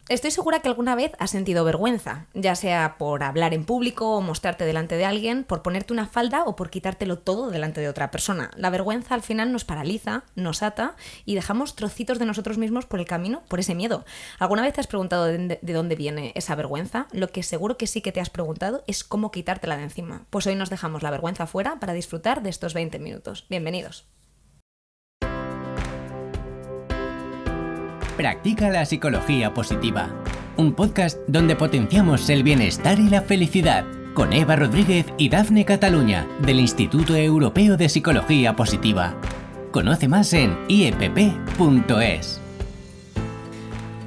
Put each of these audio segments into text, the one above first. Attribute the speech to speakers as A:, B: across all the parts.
A: Estoy segura que alguna vez has sentido vergüenza, ya sea por hablar en público o mostrarte delante de alguien, por ponerte una falda o por quitártelo todo delante de otra persona. La vergüenza al final nos paraliza, nos ata y dejamos trocitos de nosotros mismos por el camino, por ese miedo. ¿Alguna vez te has preguntado de dónde viene esa vergüenza? Lo que seguro que sí que te has preguntado es cómo quitártela de encima. Pues hoy nos dejamos la vergüenza fuera para disfrutar de estos 20 minutos. Bienvenidos.
B: Practica la psicología positiva, un podcast donde potenciamos el bienestar y la felicidad, con Eva Rodríguez y Dafne Cataluña, del Instituto Europeo de Psicología Positiva. Conoce más en iepp.es.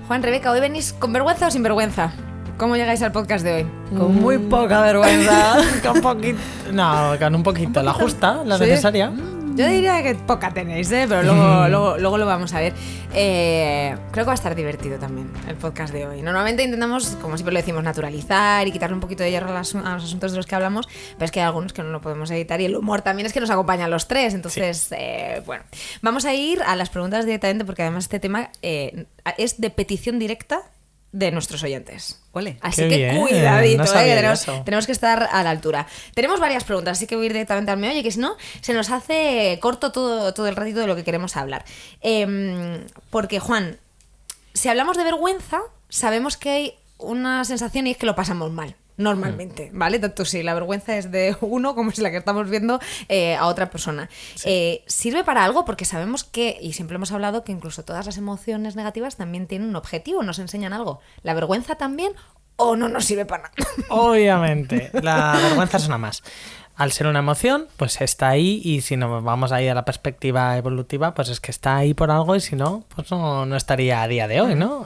A: Juan, Rebeca, ¿hoy venís con vergüenza o sin vergüenza? ¿Cómo llegáis al podcast de hoy?
C: Con muy poca vergüenza. Con poquito. No, con un poquito. La justa, la necesaria.
A: Yo diría que poca tenéis, pero luego lo vamos a ver. Creo que va a estar divertido también el podcast de hoy. Normalmente intentamos, como siempre lo decimos, naturalizar y quitarle un poquito de hierro a los asuntos de los que hablamos, pero es que hay algunos que no lo podemos evitar y el humor también es que nos acompaña a los tres. Entonces, sí. Bueno, vamos a ir a las preguntas directamente porque además este tema es de petición directa de nuestros oyentes.
C: Ole,
A: así que bien, cuidadito,
C: no
A: tenemos que estar a la altura. Tenemos varias preguntas, así que voy a ir directamente al meollo, que si no, se nos hace corto todo el ratito de lo que queremos hablar. Porque, Juan, si hablamos de vergüenza, sabemos que hay una sensación y es que lo pasamos mal. Normalmente, ¿vale? Tanto si la vergüenza es de uno como si la que estamos viendo a otra persona. Sí. Sirve para algo porque sabemos que, y siempre hemos hablado, que incluso todas las emociones negativas también tienen un objetivo, nos enseñan algo. ¿La vergüenza también o no nos sirve para nada?
C: Obviamente, la vergüenza es una más. Al ser una emoción, pues está ahí y si nos vamos ahí a la perspectiva evolutiva, pues es que está ahí por algo y si no, pues no estaría a día de hoy, ¿no?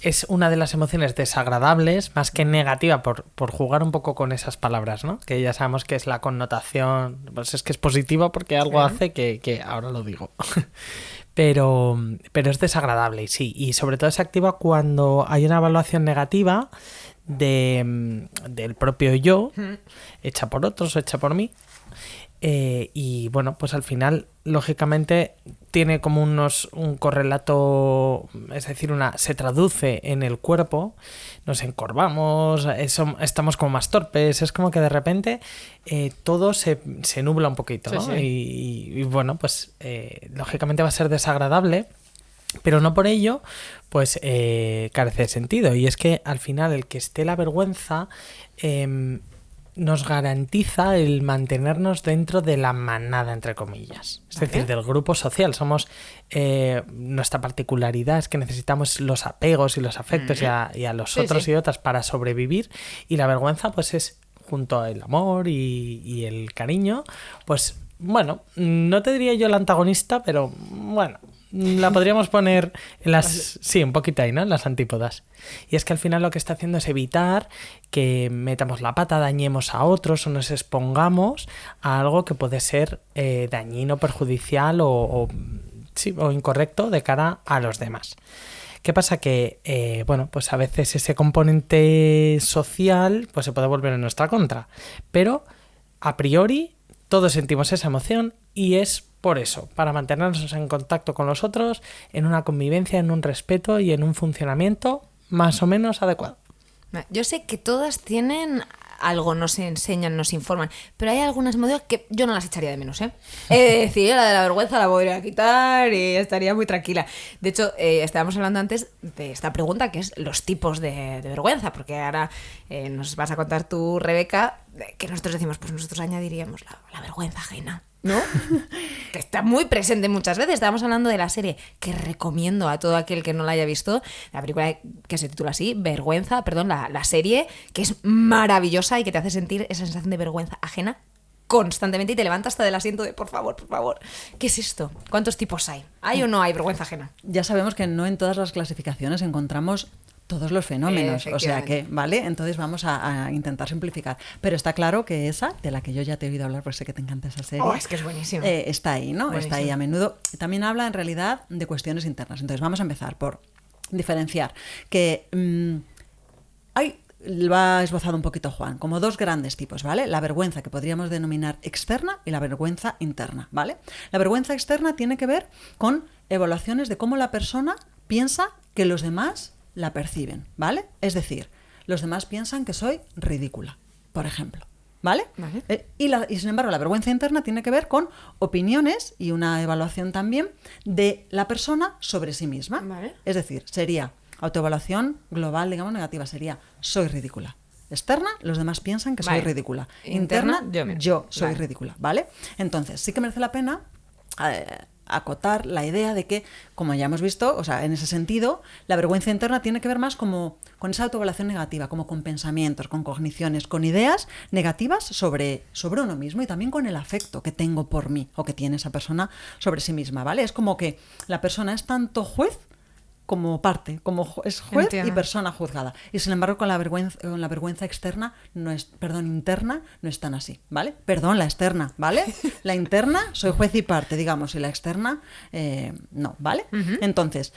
C: Es una de las emociones desagradables, más que negativa, por jugar un poco con esas palabras, ¿no? Que ya sabemos que es la connotación, pues es que es positiva porque algo hace que ahora lo digo. Pero es desagradable y sí, y sobre todo se activa cuando hay una evaluación negativa del propio yo, hecha por otros o hecha por mí, y bueno, pues al final lógicamente tiene como un correlato, es decir, se traduce en el cuerpo, nos encorvamos, estamos como más torpes, es como que de repente todo se nubla un poquito, ¿no? Sí. Y bueno, pues lógicamente va a ser desagradable. Pero no por ello, pues carece de sentido. Y es que al final el que esté la vergüenza nos garantiza el mantenernos dentro de la manada, entre comillas. Es decir, del grupo social. Somos nuestra particularidad es que necesitamos los apegos y los afectos y a los otros y otras para sobrevivir. Y la vergüenza, pues es junto al amor y el cariño, pues bueno, no te diría yo el antagonista, pero bueno, la podríamos poner en las... Sí, un poquito ahí, ¿no? En las antípodas. Y es que al final lo que está haciendo es evitar que metamos la pata, dañemos a otros o nos expongamos a algo que puede ser dañino, perjudicial o incorrecto de cara a los demás. ¿Qué pasa? Que, bueno, pues a veces ese componente social pues se puede volver en nuestra contra. Pero, a priori, todos sentimos esa emoción y es por eso, para mantenernos en contacto con los otros, en una convivencia, en un respeto y en un funcionamiento más o menos adecuado.
A: Yo sé que todas tienen algo, nos enseñan, nos informan, pero hay algunas emociones que yo no las echaría de menos, ¿eh? Es decir, la de la vergüenza la podría quitar y estaría muy tranquila. De hecho, estábamos hablando antes de esta pregunta, que es los tipos de vergüenza, porque ahora nos vas a contar tú, Rebeca, que nosotros decimos, pues nosotros añadiríamos la vergüenza ajena, ¿no? Que está muy presente muchas veces. Estábamos hablando de la serie que recomiendo a todo aquel que no la haya visto, la película que se titula así, la serie, que es maravillosa y que te hace sentir esa sensación de vergüenza ajena constantemente y te levanta hasta del asiento de por favor, ¿qué es esto? ¿Cuántos tipos hay? ¿Hay o no hay vergüenza ajena?
D: Ya sabemos que no en todas las clasificaciones encontramos todos los fenómenos, o sea que, ¿vale? Entonces vamos a intentar simplificar. Pero está claro que esa, de la que yo ya te he oído hablar, pues sé que te encanta esa serie.
A: Es que es buenísima.
D: Está ahí, ¿no?
A: Buenísimo.
D: Está ahí a menudo. También habla en realidad de cuestiones internas. Entonces vamos a empezar por diferenciar que lo ha esbozado un poquito Juan, como dos grandes tipos, ¿vale? La vergüenza que podríamos denominar externa y la vergüenza interna, ¿vale? La vergüenza externa tiene que ver con evaluaciones de cómo la persona piensa que los demás la perciben, ¿vale? Es decir, los demás piensan que soy ridícula, por ejemplo. ¿Vale? Y sin embargo, la vergüenza interna tiene que ver con opiniones y una evaluación también de la persona sobre sí misma.
A: Vale.
D: Es decir, sería autoevaluación global, digamos, negativa, sería soy ridícula. Externa, los demás piensan que soy ridícula. Interna, yo soy ridícula, ¿vale? Entonces, sí que merece la pena acotar la idea de que, como ya hemos visto, o sea, en ese sentido, la vergüenza interna tiene que ver más como con esa autoevaluación negativa, como con pensamientos, con cogniciones, con ideas negativas sobre uno mismo y también con el afecto que tengo por mí o que tiene esa persona sobre sí misma, ¿vale? Es como que la persona es tanto juez como parte, como es juez y persona juzgada. Y sin embargo, con la vergüenza externa, interna, no es tan así, ¿vale? Perdón, la externa, ¿vale? La interna, soy juez y parte, digamos, y la externa, no, ¿vale? Uh-huh. Entonces,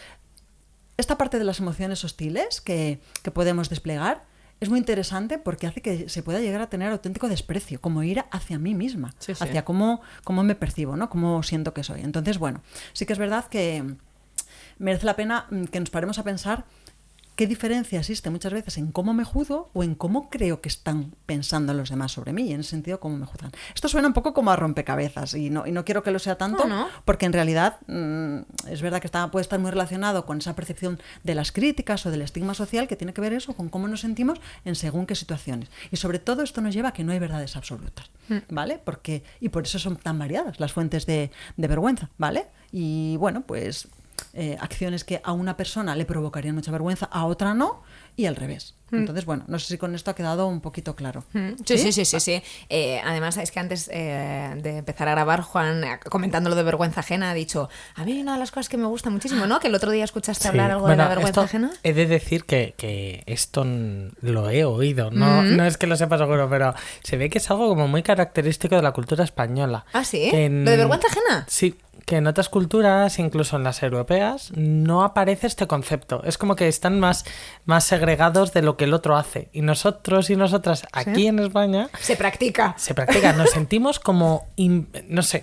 D: esta parte de las emociones hostiles que podemos desplegar es muy interesante porque hace que se pueda llegar a tener auténtico desprecio, como ira hacia mí misma, hacia cómo me percibo, ¿no? Cómo siento que soy. Entonces, bueno, sí que es verdad que merece la pena que nos paremos a pensar qué diferencia existe muchas veces en cómo me juzgo o en cómo creo que están pensando los demás sobre mí y en ese sentido cómo me juzgan. Esto suena un poco como a rompecabezas y no quiero que lo sea tanto porque en realidad es verdad que puede estar muy relacionado con esa percepción de las críticas o del estigma social que tiene que ver eso con cómo nos sentimos en según qué situaciones. Y sobre todo esto nos lleva a que no hay verdades absolutas, ¿vale? Y por eso son tan variadas las fuentes de vergüenza, ¿vale? Y bueno, pues acciones que a una persona le provocarían mucha vergüenza, a otra no, y al revés. Entonces, bueno, no sé si con esto ha quedado un poquito claro.
A: Sí. Además, es que antes de empezar a grabar, Juan, comentando lo de vergüenza ajena, ha dicho, a mí una de las cosas que me gusta muchísimo, ¿no? Que el otro día escuchaste hablar algo de la vergüenza ajena.
C: He de decir que esto lo he oído, no es que lo sepa seguro, pero se ve que es algo como muy característico de la cultura española.
A: ¿Ah, sí? ¿Lo de vergüenza ajena?
C: Sí. Que en otras culturas, incluso en las europeas, no aparece este concepto. Es como que están más segregados de lo que el otro hace. Y nosotros y nosotras aquí en España...
A: Se practica.
C: Nos sentimos como,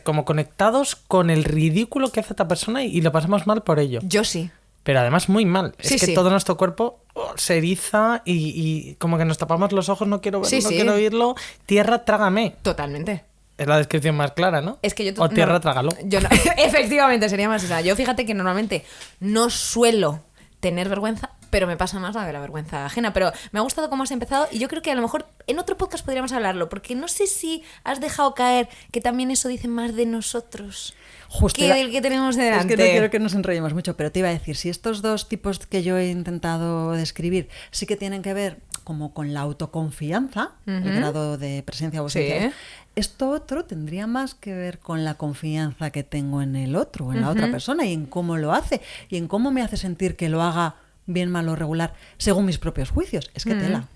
C: como conectados con el ridículo que hace esta persona y lo pasamos mal por ello.
A: Yo sí.
C: Pero además muy mal. Es que todo nuestro cuerpo se eriza y como que nos tapamos los ojos, no quiero verlo, no quiero oírlo. Tierra, trágame.
A: Totalmente.
C: Es la descripción más clara, ¿no?
A: Es que
C: o tierra, trágalo.
A: Efectivamente, sería más esa. Yo fíjate que normalmente no suelo tener vergüenza, pero me pasa más la de la vergüenza ajena. Pero me ha gustado cómo has empezado y yo creo que a lo mejor en otro podcast podríamos hablarlo, porque no sé si has dejado caer que también eso dice más de nosotros que del que tenemos delante.
D: Es que no quiero que nos enrollemos mucho, pero te iba a decir, si estos dos tipos que yo he intentado describir sí que tienen que ver como con la autoconfianza, el grado de presencia o ausencia, esto otro tendría más que ver con la confianza que tengo en el otro, en la otra persona y en cómo lo hace y en cómo me hace sentir que lo haga bien, mal o regular según mis propios juicios. Es que tela.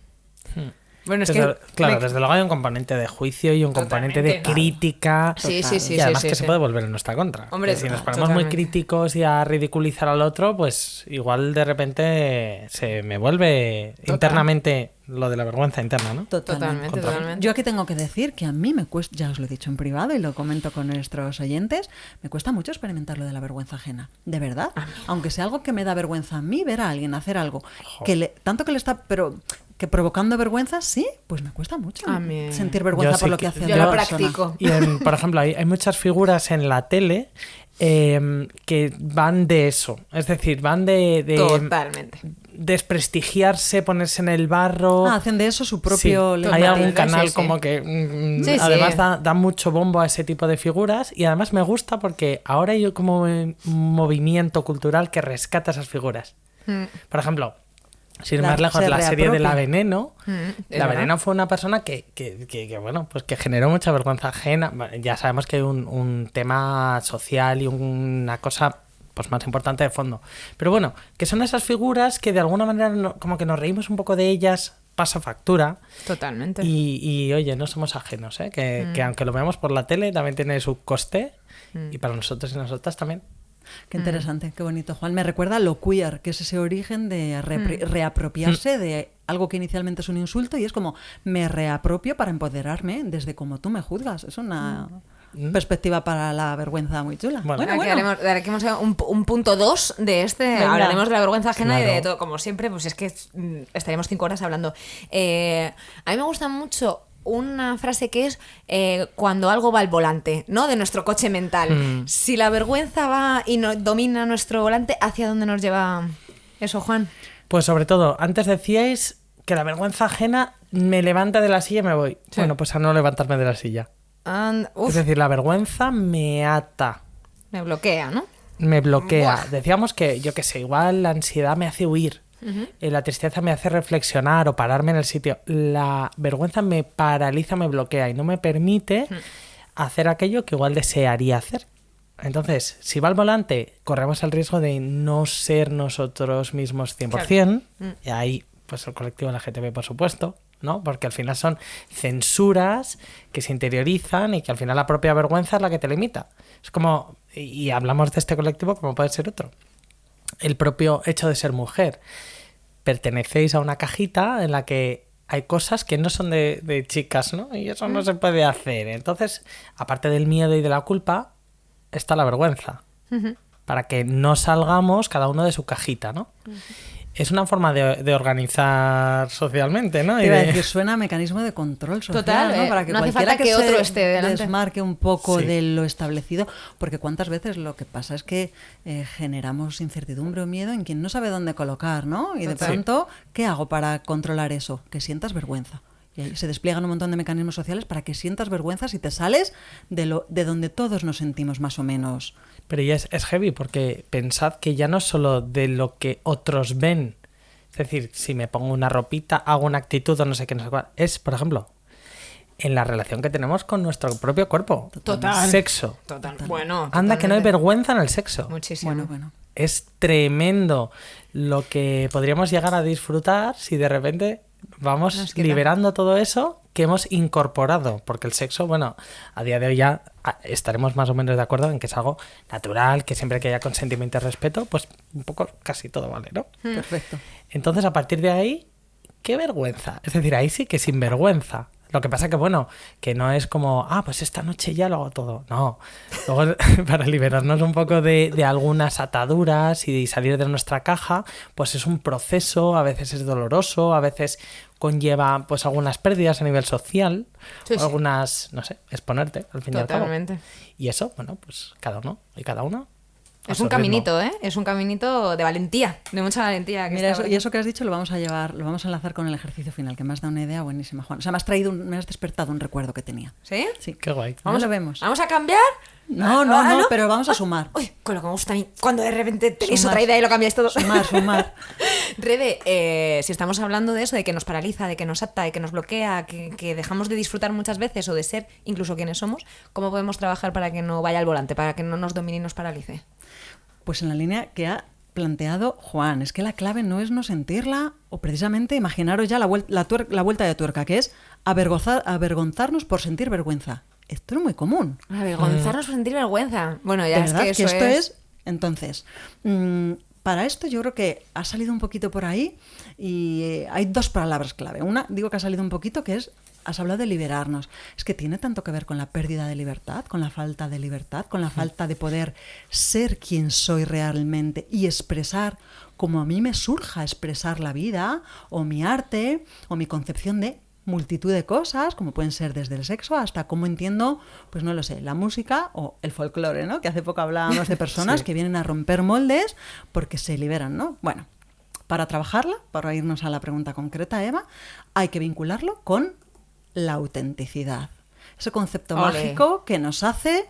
A: Bueno, es
C: desde luego hay un componente de juicio y un componente de crítica.
A: Sí,
C: y además que se puede volver en nuestra contra.
A: Hombre,
C: si nos ponemos muy críticos y a ridiculizar al otro, pues igual de repente se me vuelve internamente lo de la vergüenza interna, ¿no?
A: Totalmente.
D: Yo aquí tengo que decir que a mí me cuesta, ya os lo he dicho en privado y lo comento con nuestros oyentes, me cuesta mucho experimentar lo de la vergüenza ajena. De verdad. Aunque sea algo que me da vergüenza a mí ver a alguien hacer algo tanto que le está... pero que provocando vergüenza, sí, pues me cuesta mucho sentir vergüenza por lo que hace
A: yo lo practico.
C: Y por ejemplo, hay muchas figuras en la tele que van de eso. Es decir, van de
A: totalmente
C: desprestigiarse, ponerse en el barro.
D: Hacen de eso su propio...
C: Hay algún canal como que además da mucho bombo a ese tipo de figuras y además me gusta porque ahora hay como un movimiento cultural que rescata esas figuras. Por ejemplo, sin ir más lejos, la serie de La Veneno. La Veneno fue una persona que bueno, pues que generó mucha vergüenza ajena. Ya sabemos que hay un tema social y una cosa pues más importante de fondo. Pero bueno, que son esas figuras que de alguna manera como que nos reímos un poco de ellas, pasa factura.
A: Totalmente.
C: Y oye, no somos ajenos, ¿eh? Que aunque lo veamos por la tele, también tiene su coste. Y para nosotros y nosotras también.
D: Qué interesante, qué bonito, Juan. Me recuerda a lo queer, que es ese origen de reapropiarse de algo que inicialmente es un insulto y es como me reapropio para empoderarme desde cómo tú me juzgas. Es una perspectiva para la vergüenza muy chula.
C: Bueno.
A: Haremos un punto 2 de este.
D: Venga.
A: Hablaremos de la vergüenza ajena y
C: Claro.
A: de todo. Como siempre, pues es que estaríamos 5 horas hablando. A mí me gusta mucho una frase que es cuando algo va al volante, ¿no? De nuestro coche mental. Si la vergüenza va y domina nuestro volante, ¿hacia dónde nos lleva eso, Juan?
C: Pues sobre todo, antes decíais que la vergüenza ajena me levanta de la silla y me voy.
A: Sí.
C: Bueno, pues a no levantarme de la silla.
A: Uf,
C: Es decir, la vergüenza me ata,
A: me bloquea, ¿no?
C: me bloquea.
A: Buah.
C: Decíamos que, yo qué sé, igual la ansiedad me hace huir, la tristeza me hace reflexionar o pararme en el sitio. La vergüenza me paraliza, me bloquea y no me permite hacer aquello que igual desearía hacer. Entonces, si va al volante, corremos el riesgo de no ser nosotros mismos 100%. Y ahí, pues el colectivo LGTB, por supuesto, ¿no? Porque al final son censuras que se interiorizan y que al final la propia vergüenza es la que te limita. Es como, y hablamos de este colectivo como puede ser otro. El propio hecho de ser mujer. Pertenecéis a una cajita en la que hay cosas que no son de chicas, ¿no? Y eso no se puede hacer. Entonces, aparte del miedo y de la culpa, está la vergüenza. Para que no salgamos cada uno de su cajita, ¿no? Es una forma de organizar socialmente, ¿no?
D: Te iba a decir, suena a mecanismo de control social,
A: Total,
D: ¿no? Para que
A: no hace
D: cualquiera
A: falta que
D: se
A: otro esté delante.
D: desmarque un poco
C: Sí.
D: de lo establecido, porque cuántas veces lo que pasa es que generamos incertidumbre o miedo en quien no sabe dónde colocar, ¿no? Y de
C: Total.
D: pronto, ¿qué hago para controlar eso? Que sientas vergüenza. Y ahí se despliegan un montón de mecanismos sociales para que sientas vergüenza si te sales de donde todos nos sentimos más o menos.
C: Pero ya es heavy porque pensad que ya no es solo de lo que otros ven. Es decir, si me pongo una ropita, hago una actitud o no sé qué, no sé cuál. Es, por ejemplo, en la relación que tenemos con nuestro propio cuerpo.
A: Total.
C: Sexo.
A: Total. Bueno,
C: Anda que no hay
A: totalmente.
C: vergüenza en el sexo.
A: Muchísimo.
D: Bueno.
C: Es tremendo lo que podríamos llegar a disfrutar si de repente vamos
A: Nos quita.
C: liberando todo eso que hemos incorporado, porque el sexo, bueno, a día de hoy ya estaremos más o menos de acuerdo en que es algo natural, que siempre que haya consentimiento y respeto, pues un poco casi todo vale, ¿no?
D: Perfecto.
C: Entonces, a partir de ahí, qué vergüenza. Es decir, ahí sí que sin vergüenza. Lo que pasa que, bueno, que no es como, pues esta noche ya lo hago todo. No. Luego, para liberarnos un poco de algunas ataduras y salir de nuestra caja, pues es un proceso, a veces es doloroso, a veces conlleva pues algunas pérdidas a nivel social,
A: Sí,
C: o
A: sí.
C: algunas, no sé, exponerte, al fin y al cabo.
A: Totalmente.
C: Y eso, bueno, pues cada uno y cada una. a
A: Es
C: su
A: un
C: ritmo.
A: caminito, ¿eh? Es un caminito de valentía, de mucha valentía. Que
D: Mira,
A: está
D: y eso que has dicho lo vamos a enlazar con el ejercicio final, que me has dado una idea buenísima, Juan. O sea, me has despertado un recuerdo que tenía.
A: ¿Sí?
D: Sí.
C: Qué guay.
D: Vamos, lo vemos.
A: ¿Vamos a cambiar?
D: No, pero vamos a sumar.
A: Uy, con lo que me gusta a mí. Cuando de repente tenéis
D: Sumar.
A: otra idea y lo cambiáis todo.
D: Sumar.
A: Rebe, si estamos hablando de eso, de que nos paraliza, de que nos ata, de que nos bloquea, que dejamos de disfrutar muchas veces o de ser incluso quienes somos, ¿cómo podemos trabajar para que no vaya al volante, para que no nos domine y nos paralice?
D: Pues en la línea que ha planteado Juan, es que la clave no es no sentirla o precisamente imaginaros ya la vuelta de tuerca, que es avergonzarnos por sentir vergüenza. Esto es muy común.
A: Avergonzarnos por sentir vergüenza. Bueno,
D: De
A: ya es
D: verdad
A: que eso
D: esto es... Entonces, para esto yo creo que ha salido un poquito por ahí y hay dos palabras clave. Una, digo que ha salido un poquito, que es, has hablado de liberarnos. Es que tiene tanto que ver con la pérdida de libertad, con la falta de libertad, con la falta de poder ser quien soy realmente y expresar como a mí me surja expresar la vida o mi arte o mi concepción de multitud de cosas, como pueden ser desde el sexo hasta cómo entiendo, pues no lo sé, la música o el folclore, ¿no? Que hace poco hablábamos de personas
C: Sí.
D: que vienen a romper moldes porque se liberan, ¿no? Bueno, para trabajarla, para irnos a la pregunta concreta, Eva, hay que vincularlo con la autenticidad. Ese concepto
A: Ole.
D: mágico que nos hace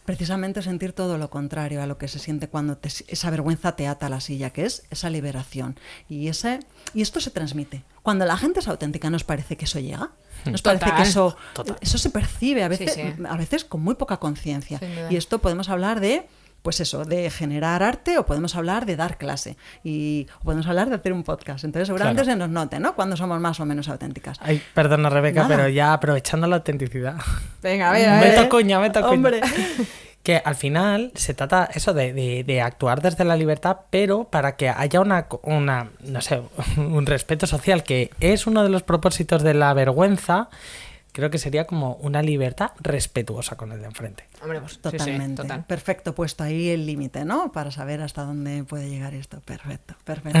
D: precisamente sentir todo lo contrario a lo que se siente cuando esa vergüenza te ata a la silla, que es esa liberación. Y esto se transmite. Cuando la gente es auténtica, ¿nos parece que eso llega? ¿Nos parece
A: Total.
D: que eso se percibe a veces,
A: Sí, sí.
D: a veces con muy poca conciencia?
A: Sin duda.
D: Y esto podemos hablar de, pues eso, de generar arte o podemos hablar de dar clase o podemos hablar de hacer un podcast. Entonces seguramente
C: Claro.
D: se nos note, ¿no? Cuando somos más o menos auténticas.
C: Ay, perdona, Rebeca,
D: Nada.
C: pero ya aprovechando la autenticidad.
A: Venga, a ver.
C: Meto cuña.
D: Hombre.
C: Que al final se trata eso de actuar desde la libertad, pero para que haya no sé, un respeto social, que es uno de los propósitos de la vergüenza, creo que sería como una libertad respetuosa con el de enfrente.
A: Hombre, pues
D: Totalmente.
A: sí, total.
D: Perfecto, puesto ahí el límite, ¿no? Para saber hasta dónde puede llegar esto. Perfecto, perfecto.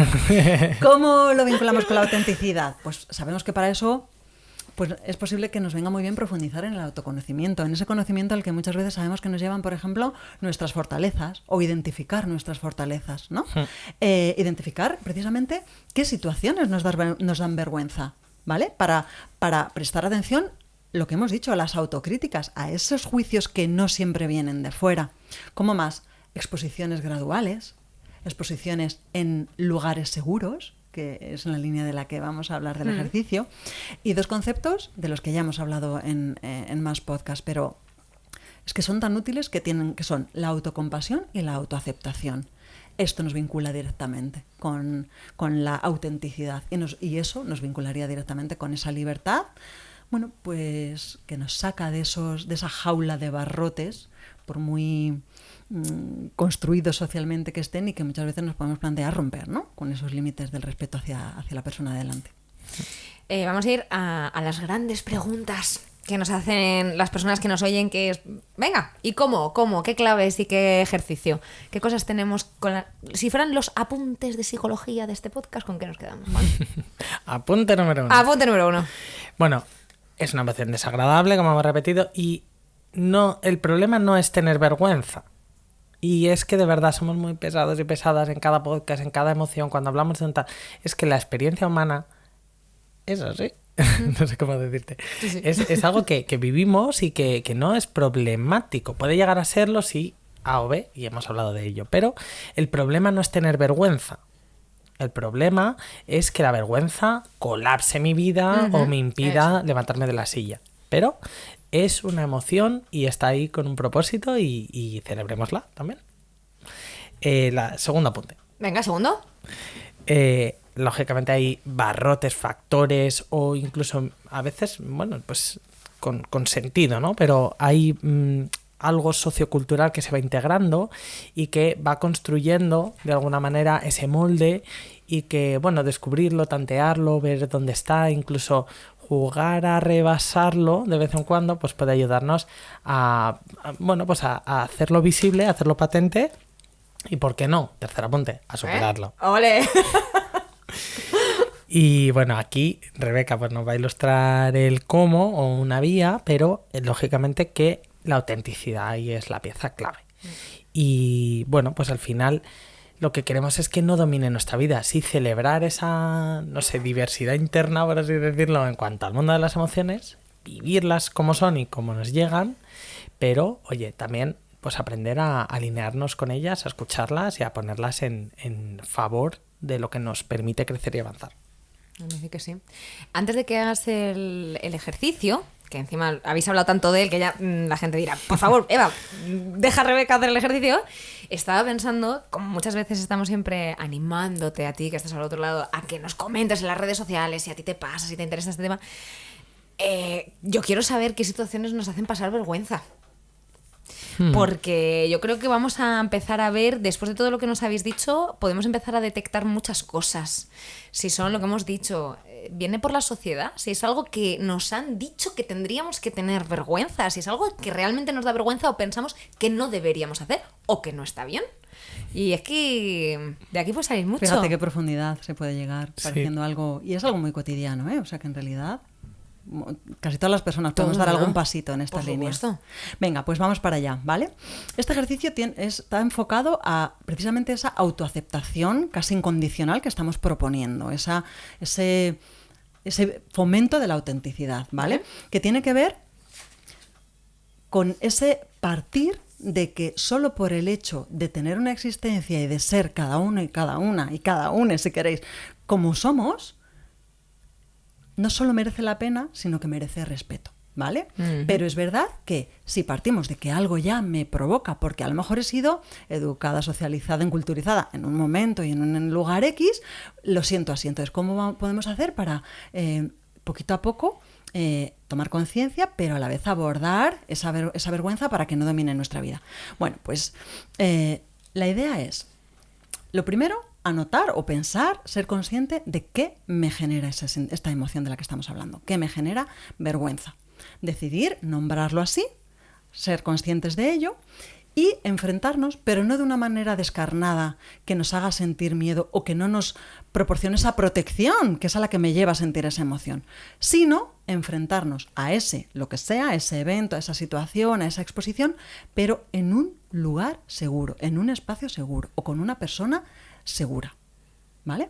D: ¿Cómo lo vinculamos con la autenticidad? Pues sabemos que para eso pues es posible que nos venga muy bien profundizar en el autoconocimiento, en ese conocimiento al que muchas veces sabemos que nos llevan, por ejemplo, nuestras fortalezas o identificar nuestras fortalezas, ¿no? Identificar precisamente qué situaciones nos dan vergüenza, ¿vale? Para prestar atención, lo que hemos dicho, a las autocríticas, a esos juicios que no siempre vienen de fuera. ¿Cómo más? Exposiciones graduales, exposiciones en lugares seguros, que es en la línea de la que vamos a hablar del ejercicio, y dos conceptos de los que ya hemos hablado en más podcasts, pero es que son tan útiles que son la autocompasión y la autoaceptación. Esto nos vincula directamente con la autenticidad y eso nos vincularía directamente con esa libertad, bueno, pues que nos saca de esa jaula de barrotes, por muy construidos socialmente que estén, y que muchas veces nos podemos plantear romper, ¿no? Con esos límites del respeto hacia la persona de delante.
A: Vamos a ir a las grandes preguntas que nos hacen las personas que nos oyen, que es, venga, ¿y cómo? ¿Qué claves y qué ejercicio? ¿Qué cosas tenemos si fueran los apuntes de psicología de este podcast, ¿con qué nos quedamos, Juan?
C: Apunte número 1.
A: Apunte número 1.
C: Bueno, es una emoción desagradable, como hemos repetido, y el problema no es tener vergüenza. Y es que de verdad somos muy pesados y pesadas en cada podcast, en cada emoción, cuando hablamos de un tal. Es que la experiencia humana es así. No sé cómo decirte. Sí. Es algo que vivimos y que no es problemático. Puede llegar a serlo si A o B, y hemos hablado de ello. Pero el problema no es tener vergüenza. El problema es que la vergüenza colapse mi vida o me impida levantarme de la silla. Pero es una emoción y está ahí con un propósito y celebrémosla también. Segundo apunte.
A: Venga, segundo.
C: Lógicamente hay barrotes, factores o incluso a veces, bueno, pues con sentido, ¿no? Pero hay algo sociocultural que se va integrando y que va construyendo de alguna manera ese molde y que, bueno, descubrirlo, tantearlo, ver dónde está, incluso jugar a rebasarlo de vez en cuando, pues puede ayudarnos a hacerlo visible, a hacerlo patente y, ¿por qué no? Tercer apunte, a superarlo.
A: ¡Ole!
C: Y bueno, aquí Rebeca pues nos va a ilustrar el cómo o una vía, pero lógicamente que la autenticidad ahí es la pieza clave. Y bueno, pues al final lo que queremos es que no domine nuestra vida, sí celebrar esa, no sé, diversidad interna, por así decirlo, en cuanto al mundo de las emociones, vivirlas como son y como nos llegan, pero oye, también pues aprender a alinearnos con ellas, a escucharlas y a ponerlas en favor de lo que nos permite crecer y avanzar.
A: Así que sí. Antes de que hagas el ejercicio, que encima habéis hablado tanto de él que ya la gente dirá, por favor, Eva, deja a Rebeca hacer el ejercicio. Estaba pensando, como muchas veces estamos siempre animándote a ti, que estás al otro lado, a que nos comentes en las redes sociales si a ti te pasa, si te interesa este tema. Yo quiero saber qué situaciones nos hacen pasar vergüenza. Porque yo creo que vamos a empezar a ver, después de todo lo que nos habéis dicho, podemos empezar a detectar muchas cosas. Si son lo que hemos dicho, viene por la sociedad, si es algo que nos han dicho que tendríamos que tener vergüenza, si es algo que realmente nos da vergüenza o pensamos que no deberíamos hacer o que no está bien. Y es que de aquí puede salir mucho.
D: Fíjate qué profundidad se puede llegar pareciendo algo, y es algo muy cotidiano, ¿eh? O sea que en realidad casi todas las personas podemos dar algún pasito en esta línea. Venga, pues vamos para allá, ¿vale? Este ejercicio está enfocado a precisamente esa autoaceptación casi incondicional que estamos proponiendo, ese fomento de la autenticidad, ¿vale? Que tiene que ver con ese partir de que solo por el hecho de tener una existencia y de ser cada uno y cada una, si queréis, como somos, no solo merece la pena, sino que merece respeto, ¿vale? Pero es verdad que si partimos de que algo ya me provoca, porque a lo mejor he sido educada, socializada, enculturizada en un momento y en un lugar X, lo siento así. Entonces, ¿cómo podemos hacer para, poquito a poco, tomar conciencia, pero a la vez abordar esa vergüenza para que no domine nuestra vida? Bueno, pues la idea es, lo primero, anotar o pensar, ser consciente de qué me genera esta emoción de la que estamos hablando, qué me genera vergüenza. Decidir, nombrarlo así, ser conscientes de ello y enfrentarnos, pero no de una manera descarnada que nos haga sentir miedo o que no nos proporcione esa protección, que es a la que me lleva a sentir esa emoción, sino enfrentarnos a ese, lo que sea, a ese evento, a esa situación, a esa exposición, pero en un lugar seguro, en un espacio seguro o con una persona segura. ¿Vale?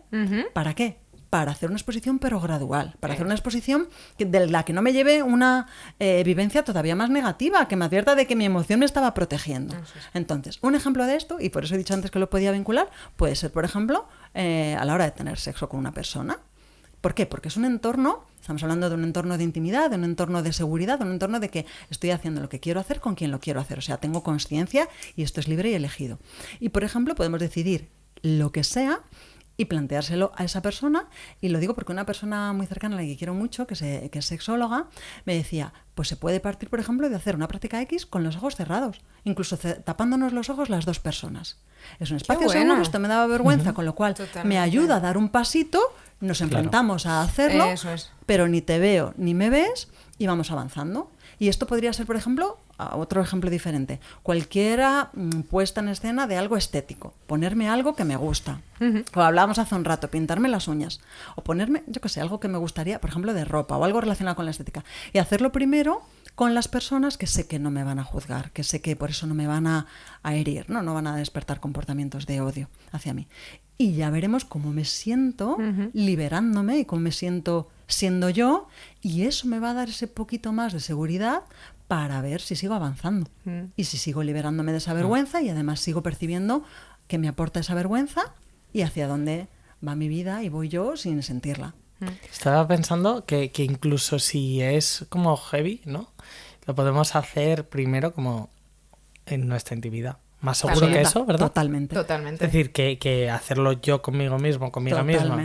D: ¿Para qué? Para hacer una exposición pero gradual, para hacer una exposición de la que no me lleve una vivencia todavía más negativa, que me advierta de que mi emoción me estaba protegiendo. Entonces, un ejemplo de esto, y por eso he dicho antes que lo podía vincular, puede ser, por ejemplo, a la hora de tener sexo con una persona. ¿Por qué? Porque es un entorno, estamos hablando de un entorno de intimidad, de un entorno de seguridad, de un entorno de que estoy haciendo lo que quiero hacer con quien lo quiero hacer. O sea, tengo consciencia y esto es libre y elegido. Y, por ejemplo, podemos decidir lo que sea y planteárselo a esa persona, y lo digo porque una persona muy cercana a la que quiero mucho, que es sexóloga, me decía, pues se puede partir, por ejemplo, de hacer una práctica X con los ojos cerrados, incluso tapándonos los ojos las dos personas. Es un espacio seguro, esto me daba vergüenza, con lo cual me ayuda a dar un pasito, nos enfrentamos a hacerlo, pero ni te veo ni me ves y vamos avanzando. Y esto podría ser, por ejemplo, otro ejemplo diferente, cualquiera puesta en escena de algo estético, ponerme algo que me gusta, como hablábamos hace un rato, pintarme las uñas, o ponerme, yo qué sé, algo que me gustaría, por ejemplo, de ropa o algo relacionado con la estética, y hacerlo primero con las personas que sé que no me van a juzgar, que sé que por eso no me van a herir, no van a despertar comportamientos de odio hacia mí. Y ya veremos cómo me siento liberándome y cómo me siento siendo yo, y eso me va a dar ese poquito más de seguridad para ver si sigo avanzando y si sigo liberándome de esa vergüenza y además sigo percibiendo que me aporta esa vergüenza y hacia dónde va mi vida y voy yo sin sentirla.
C: Estaba pensando que incluso si es como heavy, ¿no? Lo podemos hacer primero como en nuestra intimidad. Más seguro que eso, ¿verdad?
D: Totalmente.
A: Totalmente.
C: Es decir, que hacerlo yo conmigo mismo, conmigo misma,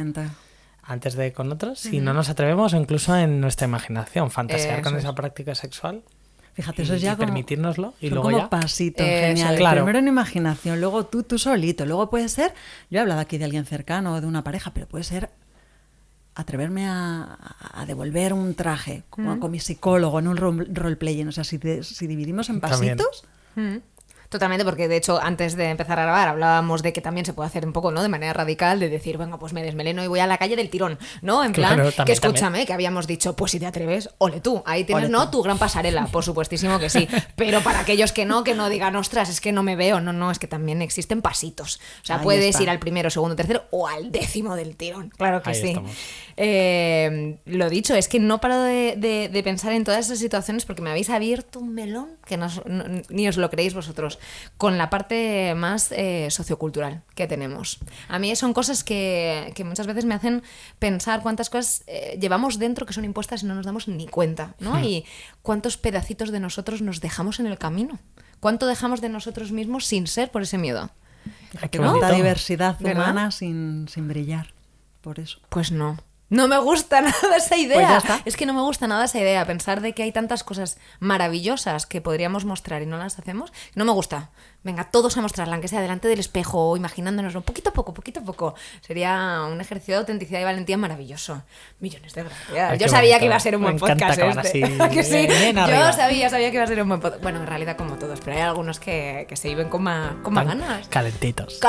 C: antes de con otros, si no nos atrevemos, o incluso en nuestra imaginación, fantasear con esa práctica sexual.
D: Fíjate, eso es ya como
C: permitírnoslo y luego
D: como
C: ya
D: pasito genial.
C: Claro.
D: Primero en imaginación, luego tú solito, luego puede ser, yo he hablado aquí de alguien cercano o de una pareja, pero puede ser atreverme a devolver un traje como con mi psicólogo en un roleplaying. O sea, si dividimos en pasitos.
A: Totalmente, porque de hecho antes de empezar a grabar hablábamos de que también se puede hacer un poco, ¿no? De manera radical, de decir, venga, pues me desmeleno y voy a la calle del tirón, ¿no? En plan,
C: claro, también,
A: que escúchame, que habíamos dicho, pues si te atreves, ole tú, ahí tienes, ¿no? Tu gran pasarela, por supuestísimo que sí. Pero para aquellos que no digan, ostras, es que no me veo, no, es que también existen pasitos. O sea, ahí puedes ir al primero, segundo, tercero o al 10º del tirón, claro que ahí sí. Lo dicho, es que no paro de pensar en todas esas situaciones porque me habéis abierto un melón que ni os lo creéis vosotros, con la parte más sociocultural que tenemos. A mí son cosas que muchas veces me hacen pensar cuántas cosas llevamos dentro que son impuestas y no nos damos ni cuenta, ¿no? Y cuántos pedacitos de nosotros nos dejamos en el camino. ¿Cuánto dejamos de nosotros mismos sin ser por ese miedo?
D: Cuánta diversidad humana sin brillar, por eso.
A: Pues no. No me gusta nada esa idea.
D: Pues ya está.
A: Es que no me gusta nada esa idea. Pensar de que hay tantas cosas maravillosas que podríamos mostrar y no las hacemos, no me gusta. Venga, todos a mostrarla, aunque sea delante del espejo o imaginándonoslo, poquito a poco. Sería un ejercicio de autenticidad y valentía maravilloso. Millones de gracias. Yo sabía que iba a ser un buen podcast este. ¿Que sí? Yo sabía que iba a ser un buen podcast. Bueno, en realidad como todos, pero hay algunos que se viven con más ganas.
C: Calentitos.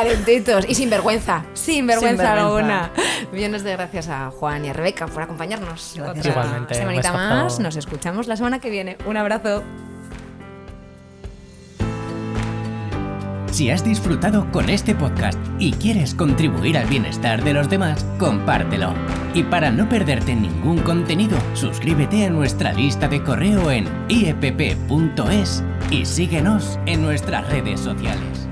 A: Y sin vergüenza alguna. Millones de gracias a Juan y a Rebeca por acompañarnos.
D: Gracias.
A: Otra
C: Igualmente,
A: semanita más. Nos escuchamos la semana que viene. Un abrazo.
B: Si has disfrutado con este podcast y quieres contribuir al bienestar de los demás, compártelo. Y para no perderte ningún contenido, suscríbete a nuestra lista de correo en iepp.es y síguenos en nuestras redes sociales.